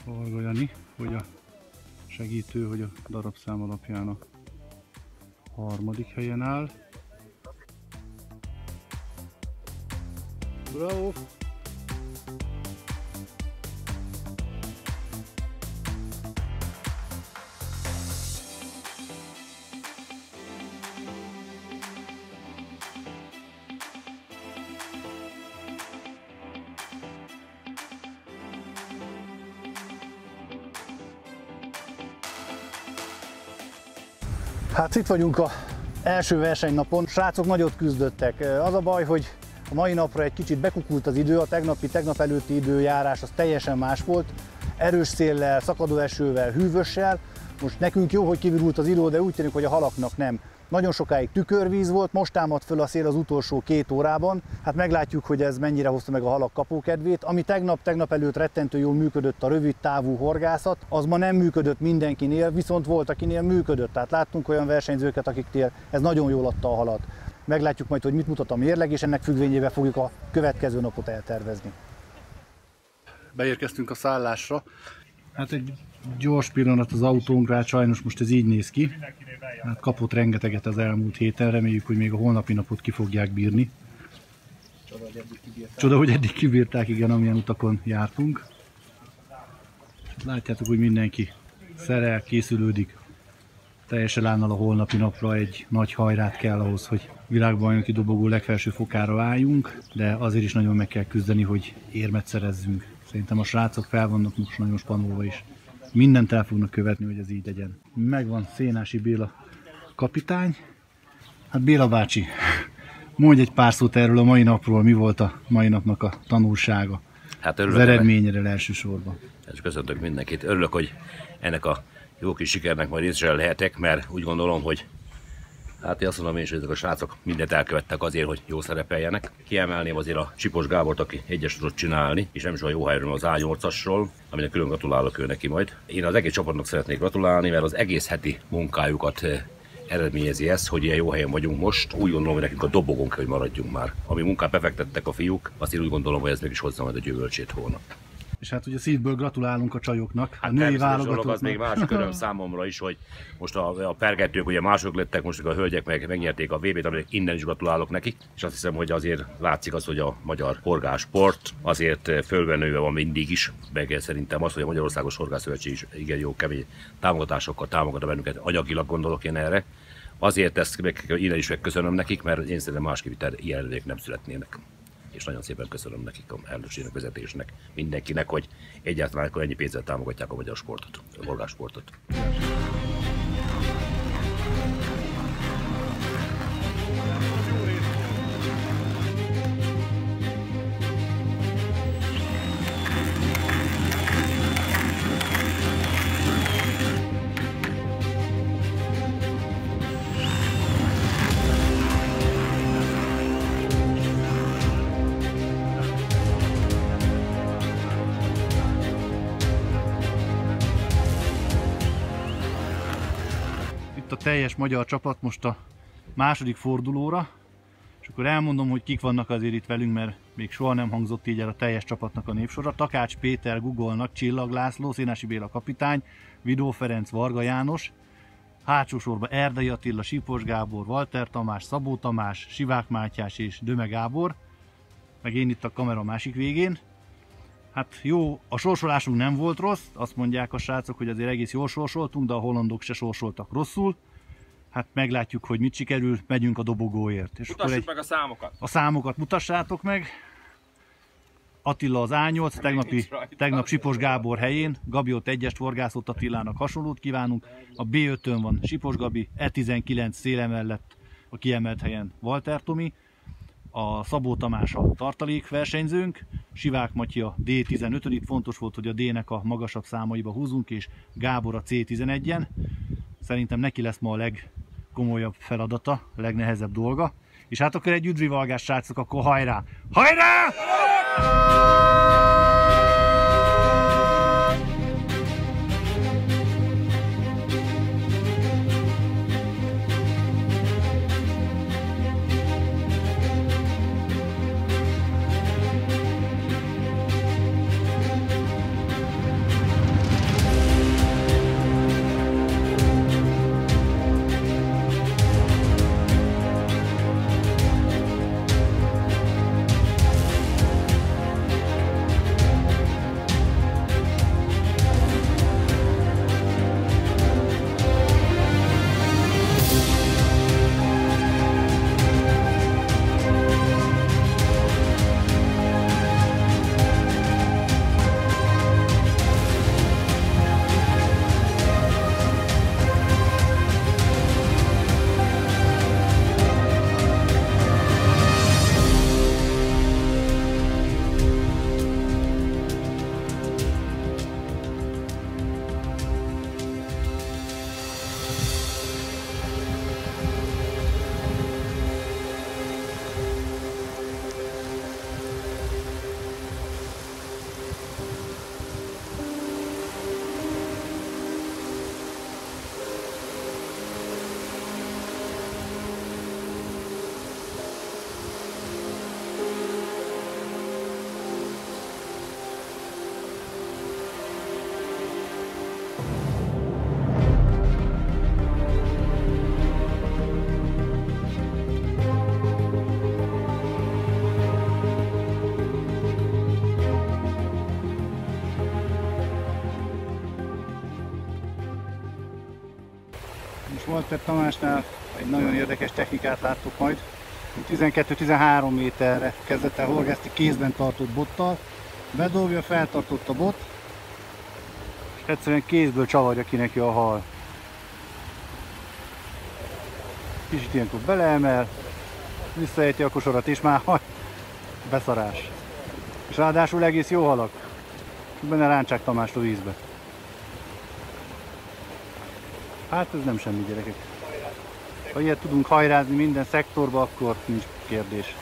Varga Jani, hogy a segítő, hogy a darabszám alapján a harmadik helyen áll. Bravo! Hát itt vagyunk az első versenynapon. Srácok nagyot küzdöttek. Az a baj, hogy a mai napra egy kicsit bekukult az idő, a tegnap előtti időjárás az teljesen más volt. Erős széllel, szakadó esővel, hűvössel. Most nekünk jó, hogy kivirult az idő, de úgy tűnik, hogy a halaknak nem. Nagyon sokáig tükörvíz volt, most támadt föl a szél az utolsó 2 órában. Hát meglátjuk, hogy ez mennyire hozta meg a halak kapókedvét. Ami tegnap előtt rettentő jól működött a rövid távú horgászat, az ma nem működött mindenkinél, viszont volt, akinél működött. Tehát láttunk olyan versenyzőket, akiknél ez nagyon jól adta a halat. Meglátjuk majd, hogy mit mutat a mérleg, és ennek függvényében fogjuk a következő napot eltervezni. Beérkeztünk a szállásra. Hát egy gyors pillanat az autónkra, hát sajnos most ez így néz ki. Hát kapott rengeteget az elmúlt héten, reméljük, hogy még a holnapi napot ki fogják bírni. Csoda, hogy eddig kibírták, igen, amilyen utakon jártunk. Látjátok, hogy mindenki szerel, készülődik teljes elánnal a holnapi napra egy nagy hajrát kell ahhoz, hogy világbajnoki dobogó legfelső fokára álljunk, de azért is nagyon meg kell küzdeni, hogy érmet szerezzünk. Szerintem a srácok fel vannak most nagyon spanolva is. Mindent el fognak követni, hogy ez így legyen. Megvan Szénási Béla kapitány. Hát Béla bácsi, mondj egy pár szót erről a mai napról, mi volt a mai napnak a tanulsága? Hát az eredményre elsősorban. Köszöntök mindenkit. Örülök, hogy ennek a jó kis sikernek majd részre lehetek, mert úgy gondolom, hogy hát én azt mondom én is, hogy ezek a srácok mindent elkövettek azért, hogy jó szerepeljenek. Kiemelném azért a Csipos Gábort, aki egyes tudott csinálni, és nem is olyan jó helyről az A8-asról, aminek külön gratulálok ő neki majd. Én az egész csapatnak szeretnék gratulálni, mert az egész heti munkájukat eredményezi ezt, hogy ilyen jó helyen vagyunk most. Úgy gondolom, hogy nekünk a dobogón kell, hogy maradjunk már. Ami munkát befektettek a fiúk, azt én úgy gondolom, hogy ez mégis hozza majd a gyümölcsét holnap. És hát ugye szívből gratulálunk a csajoknak, hát a női válogatottnak. Az még másik öröm számomra is, hogy most a pergetők ugye mások lettek, most a hölgyek megnyerték a VB-t, aminek innen is gratulálok nekik, és azt hiszem, hogy azért látszik az, hogy a magyar horgászsport azért fölbenőve van mindig is, meg szerintem az, hogy a Magyarországos Horgászszövetség is igen jó kemény támogatásokkal támogat bennünket, anyagilag gondolok én erre. Azért ezt innen is megköszönöm nekik, mert én szerintem másképp ilyen eredmények nem születnének. És nagyon szépen köszönöm nekik, a elnökségnek, vezetésnek, mindenkinek, hogy egyáltalán ennyi pénzzel támogatják a magyar sportot, a horgászsportot. A teljes magyar csapat most a második fordulóra, és akkor elmondom, hogy kik vannak azért itt velünk, mert még soha nem hangzott így el a teljes csapatnak a névsora. Takács Péter Gugolnak, Csillag László, Szénási Béla kapitány, Vidó Ferenc, Varga János, hátsó sorban Erdei Attila, Sipos Gábor, Walter Tamás, Szabó Tamás, Sivák Mátyás és Döme Gábor, meg én itt a kamera másik végén. Hát jó, a sorsolásunk nem volt rossz, azt mondják a srácok, hogy azért egész jól sorsoltunk, de a hollandok se sorsoltak rosszul. Hát meglátjuk, hogy mit sikerül, megyünk a dobogóért. És mutassuk meg a számokat. A számokat mutassátok meg. Attila az A8, tegnap Sipos Gábor helyén, Gabi ott egyest horgászott, Attilának hasonlót kívánunk. A B5-ön van Sipos Gabi, E19 széle mellett a kiemelt helyen Walter Tomi. A Szabó Tamás a tartalékversenyzőnk, Sivák Matyi a D15, itt fontos volt, hogy a D-nek a magasabb számaiba húzunk, és Gábor a C11-en. Szerintem neki lesz ma a legkomolyabb feladata, a legnehezebb dolga. És hát akkor egy üdvivalgás, srácok, akkor hajrá! Hajrá! Walter Tamásnál egy nagyon érdekes technikát láttuk majd. 12-13 méterre kezdett el horgászni kézben tartott bottal, bedobja, feltartott a bot, és egyszerűen kézből csavarja ki neki a hal. Kicsit ilyenkor beleemel, visszaejti a kosarat, és már beszarás. És ráadásul egész jó halak. Benne rántsák Tamást a vízbe. Hát ez nem semmi, gyerekek. Ha ilyet tudunk hajrázni minden szektorba, akkor nincs kérdés.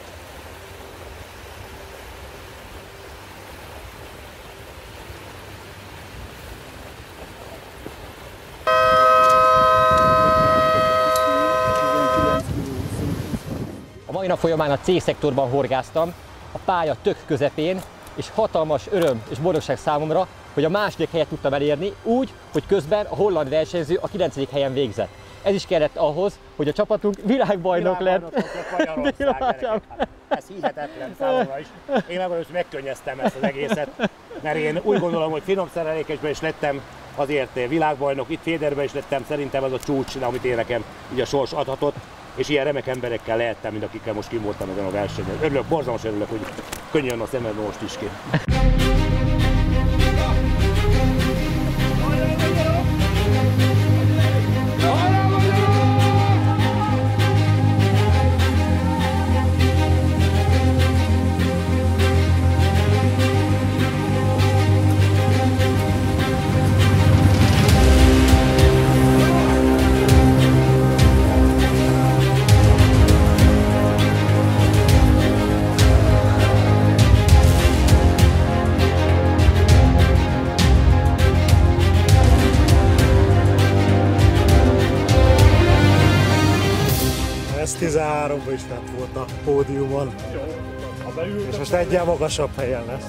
A mai nap folyamán a C-szektorban horgáztam, a pálya tök közepén, és hatalmas öröm és boldogság számomra, hogy a második helyet tudtam elérni, úgy, hogy közben a holland versenyző a 9. helyen végzett. Ez is kellett ahhoz, hogy a csapatunk világbajnok lett. Ez hihetetlen számomra is. Én megkönnyeztem ezt az egészet, mert én úgy gondolom, hogy finom szerelékesben is lettem azért világbajnok, itt Féderben is lettem, szerintem az a csúcs, amit én nekem így a sors adhatott, és ilyen remek emberekkel lehettem, mint akikkel most kim voltam ezen a versenyen. Örülök, borzalmas örülök, hogy könnyen a szemedben most is ki. Ez 13-ban is fent volt a pódiumon, és most egyen magasabb helyen lesz.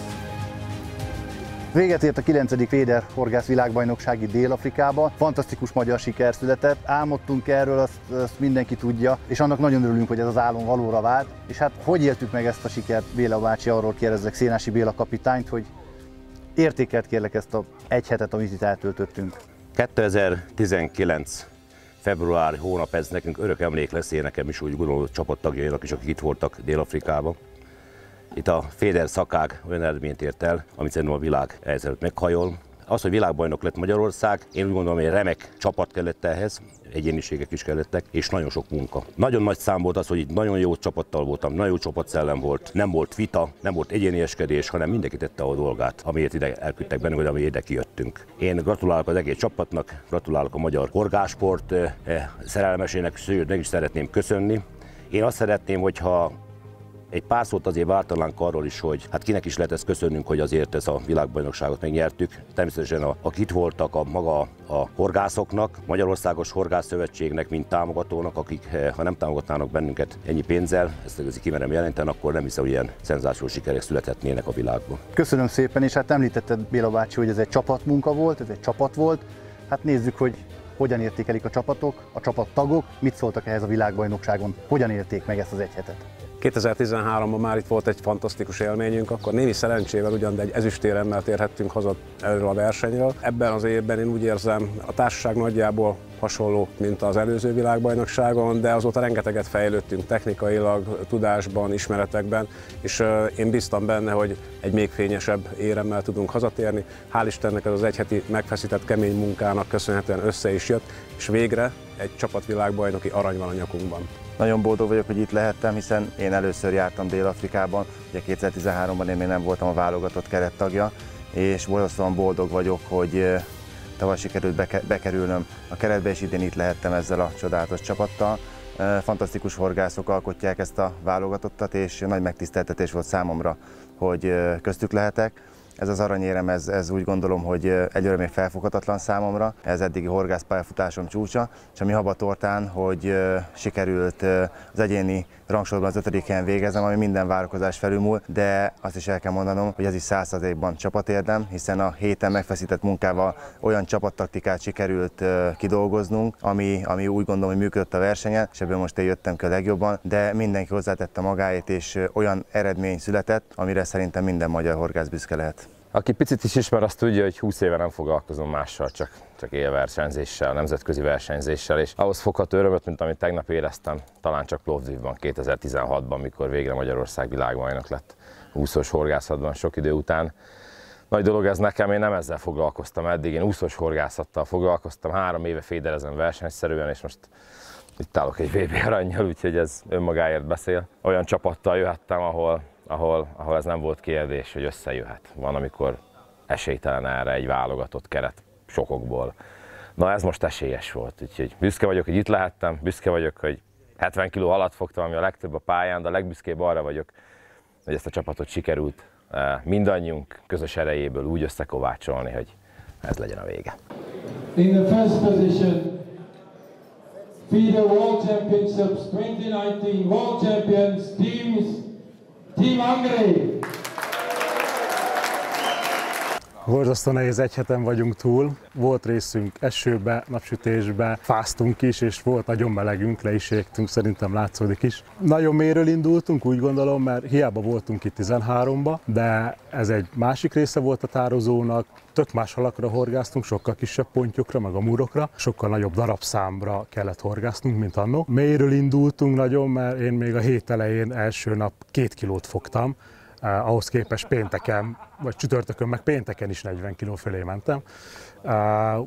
Véget ért a 9. Féder horgász világbajnoksági Dél-Afrikában. Fantasztikus magyar siker született. Álmodtunk erről, azt mindenki tudja, és annak nagyon örülünk, hogy ez az álom valóra vált. És hát hogy éltük meg ezt a sikert, Béla bácsi, arról kérdezzek Szénási Béla kapitányt, hogy értékelt kérlek ezt a egy hetet, amit itt eltöltöttünk. 2019. február hónap, ez nekünk örök emlék lesz, én nekem is úgy gondolom, csapattagjainak is, akik itt voltak Dél-Afrikában. Itt a Féder szakág olyan eredményt ért el, amit szerintem a világ ezelőtt meghajol. Az, hogy világbajnok lett Magyarország, én úgy gondolom, hogy egy remek csapat kellett ehhez, egyéniségek is kellettek, és nagyon sok munka. Nagyon nagy szám volt az, hogy itt nagyon jó csapattal voltam, nagyon jó csapatszellem volt, nem volt vita, nem volt egyénieskedés, hanem mindenki tette a dolgát, amiért ide elküldtek bennünk, vagy amiért ide kijöttünk. Én gratulálok az egész csapatnak, gratulálok a magyar horgásport szerelmesének, sőt, meg is szeretném köszönni. Én azt szeretném, hogyha egy pár szót azért váltanánk arról is, hogy hát kinek is lehet ezt köszönnünk, hogy azért ezt a világbajnokságot megnyertük. Természetesen akik itt voltak, a horgászoknak, Magyarországos Horgászszövetségnek, mint támogatónak, akik ha nem támogatnának bennünket ennyi pénzzel, ezt azért kimerem jelenteni, akkor nem hiszem, hogy ilyen szenzációs sikerek születhetnének a világban. Köszönöm szépen, és hát említetted, Béla bácsi, hogy ez egy csapatmunka volt, ez egy csapat volt. Hát nézzük, hogy hogyan értékelik a csapatok, a csapattagok, mit szóltak ehhez a világbajnokságon, hogyan élték meg ezt az egy hetet. 2013-ban már itt volt egy fantasztikus élményünk, akkor némi szerencsével ugyan, de egy ezüstéremmel térhettünk haza erről a versenyről. Ebben az évben én úgy érzem, a társaság nagyjából hasonló, mint az előző világbajnokságon, de azóta rengeteget fejlődtünk technikailag, tudásban, ismeretekben, és én bíztam benne, hogy egy még fényesebb éremmel tudunk hazatérni. Hál' Istennek ez az egyheti megfeszített kemény munkának köszönhetően össze is jött, és végre egy csapatvilágbajnoki arany van a nyakunkban. Nagyon boldog vagyok, hogy itt lehettem, hiszen én először jártam Dél-Afrikában, ugye 2013-ban én még nem voltam a válogatott kerettagja, és borzasztóan boldog vagyok, hogy tavaly sikerült bekerülnöm a keretbe, és idén itt lehettem ezzel a csodálatos csapattal. Fantasztikus horgászok alkotják ezt a válogatottat, és nagy megtiszteltetés volt számomra, hogy köztük lehetek. Ez az aranyérem, ez úgy gondolom, hogy egyelőre még felfoghatatlan számomra. Ez eddigi horgászpályafutásom csúcsa, és ami habatortán, hogy sikerült az egyéni rangsorban az 5. helyen végeznem, ami minden várakozás felülmúl, de azt is el kell mondanom, hogy ez is 100%-ban csapatérdem, hiszen a héten megfeszített munkával olyan csapattaktikát sikerült kidolgoznunk, ami úgy gondolom, hogy működött a versenyen, és ebből most én jöttem ki a legjobban, de mindenki hozzátette magáét, és olyan eredmény született, amire szerintem minden magyar horgász büszke lehet. Aki picit is ismer, azt tudja, hogy 20 éve nem foglalkozom mással, csak élversenyzéssel, nemzetközi versenyzéssel, és ahhoz fogható örömöt, mint amit tegnap éreztem, talán csak Plovdivban 2016-ban, mikor végre Magyarország világbajnok lett úszós horgászatban sok idő után. Nagy dolog ez nekem, én nem ezzel foglalkoztam eddig, én úszós horgászattal foglalkoztam, 3 éve féderezem versenyszerűen, és most itt állok egy VB arannyal, úgyhogy ez önmagáért beszél. Olyan csapattal jöhettem, ahol ez nem volt kérdés, hogy összejöhet. Van, amikor esélytelen erre egy válogatott keret sokokból. Na ez most esélyes volt, úgyhogy büszke vagyok, hogy itt lehettem, büszke vagyok, hogy 70 kg alatt fogtam, ami a legtöbb a pályán, de a legbüszkébb arra vagyok, hogy ezt a csapatot sikerült mindannyiunk közös erejéből úgy összekovácsolni, hogy ez legyen a vége. In the first position, FIDE World Championships 2019 World Champions Team Hungary. Borzasztó nehéz, egy heten vagyunk túl. Volt részünk esőbe, napsütésbe, fáztunk is, és volt nagyon melegünk, le is égtünk, szerintem látszódik is. Nagyon mélyről indultunk, úgy gondolom, mert hiába voltunk itt 13-ba, de ez egy másik része volt a tározónak. Tök más halakra horgáztunk, sokkal kisebb pontyokra, meg a murokra, sokkal nagyobb darabszámra kellett horgásznunk, mint anno. Mélyről indultunk nagyon, mert én még a hét elején első nap 2 kilót fogtam. Ahhoz képest pénteken, vagy csütörtökön, meg pénteken is 40 kg fölé mentem.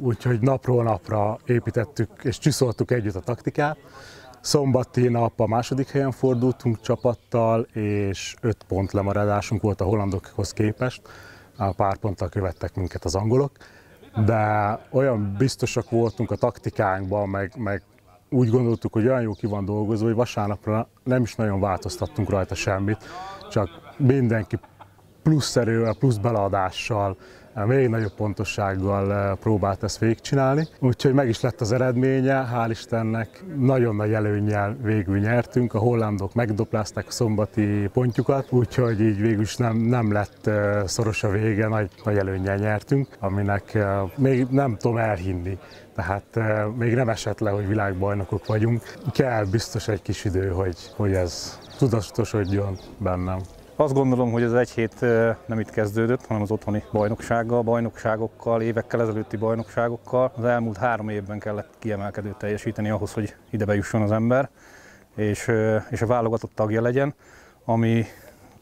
Úgyhogy napról napra építettük és csiszoltuk együtt a taktikát. Szombati nap a második helyen fordultunk csapattal, és 5 pont lemaradásunk volt a hollandokhoz képest. Pár ponttal követtek minket az angolok, de olyan biztosak voltunk a taktikánkban, meg úgy gondoltuk, hogy olyan jó ki van dolgozva, hogy vasárnapra nem is nagyon változtattunk rajta semmit, csak mindenki plusz erővel, plusz belaadással, még nagyobb pontossággal próbált ezt végigcsinálni. Úgyhogy meg is lett az eredménye, hál' Istennek nagyon nagy előnnyel végül nyertünk, a hollandok megdoplázták a szombati pontjukat, úgyhogy így végül is nem lett szoros a vége, nagy előnnyel nyertünk, aminek még nem tudom elhinni. Tehát még nem esett le, hogy világbajnokok vagyunk. Kell biztos egy kis idő, hogy ez tudatosodjon bennem. Azt gondolom, hogy ez egy hét nem itt kezdődött, hanem az otthoni bajnokságokkal, évekkel ezelőtti bajnokságokkal. Az elmúlt 3 évben kellett kiemelkedőt teljesíteni ahhoz, hogy ide bejusson az ember, és a válogatott tagja legyen,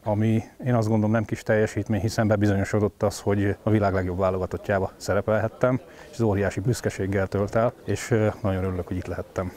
ami én azt gondolom nem kis teljesítmény, hiszen bebizonyosodott az, hogy a világ legjobb válogatottjába szerepelhettem, és az óriási büszkeséggel tölt el, és nagyon örülök, hogy itt lehettem.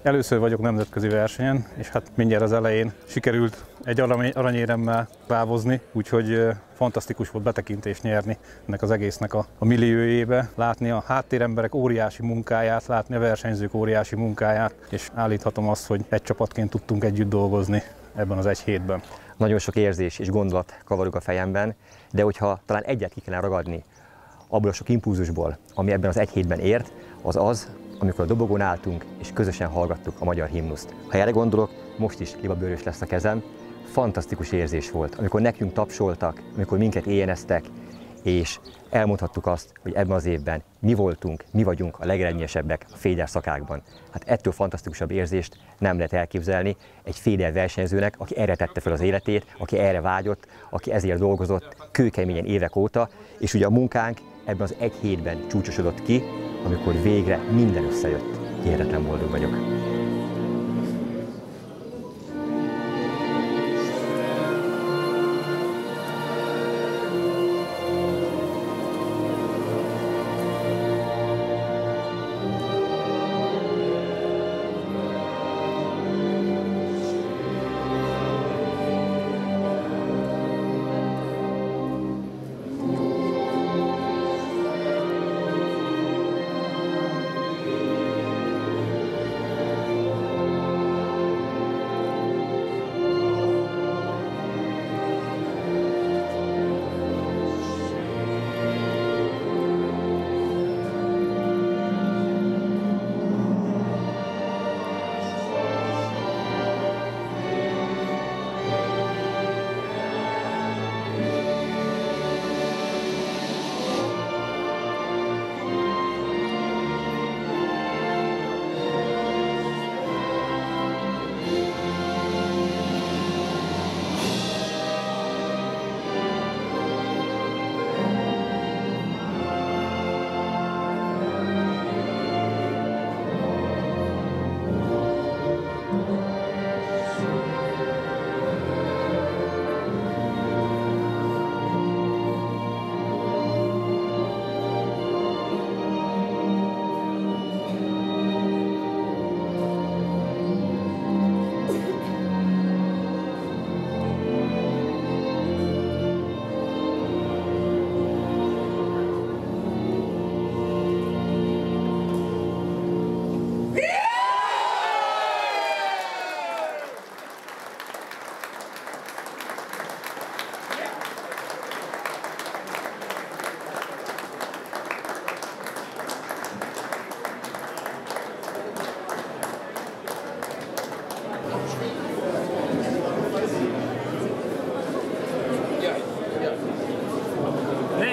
Először vagyok nemzetközi versenyen, és hát mindjárt az elején sikerült egy aranyéremmel távozni, úgyhogy fantasztikus volt betekintést nyerni ennek az egésznek a milliójébe, látni a háttéremberek óriási munkáját, látni a versenyzők óriási munkáját, és állíthatom azt, hogy egy csapatként tudtunk együtt dolgozni ebben az egy hétben. Nagyon sok érzés és gondolat kavarog a fejemben, de hogyha talán egyet ki kellene ragadni abból a sok impulzusból, ami ebben az egy hétben ért, az, amikor a dobogón álltunk és közösen hallgattuk a magyar himnuszt. Ha erre gondolok, most is libabőrös lesz a kezem. Fantasztikus érzés volt, amikor nekünk tapsoltak, amikor minket éjjeneztek, és elmondhattuk azt, hogy ebben az évben mi vagyunk a legeredményesebbek a féder szakákban. Hát ettől fantasztikusabb érzést nem lehet elképzelni egy féder versenyzőnek, aki erre tette fel az életét, aki erre vágyott, aki ezért dolgozott kőkeményen évek óta, és ugye a munkánk ebben az egy hétben csúcsosodott ki, amikor végre minden összejött. Hihetetlen boldog vagyok.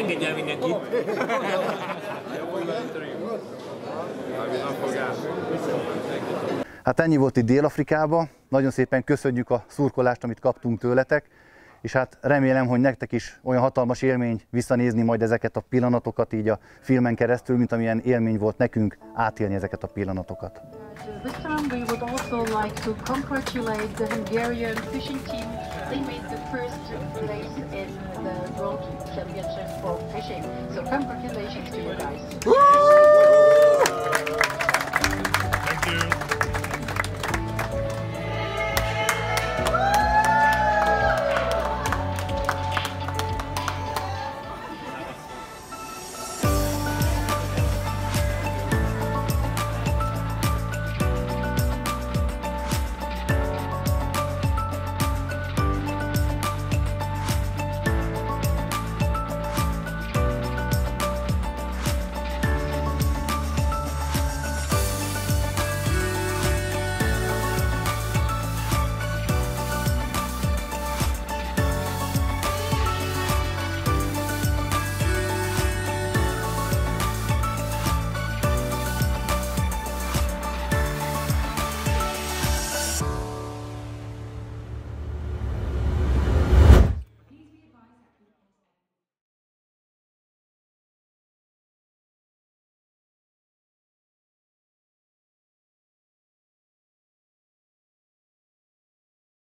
Engedj el mindenki! Hát ennyi volt itt Dél-Afrikában. Nagyon szépen köszönjük a szurkolást, amit kaptunk tőletek, és hát remélem, hogy nektek is olyan hatalmas élmény visszanézni majd ezeket a pillanatokat így a filmen keresztül, mint amilyen élmény volt nekünk átélni ezeket a pillanatokat. This time we would also like to congratulate the Hungarian fishing team. They made the first place in the World Championship for fishing. So congratulations to you guys.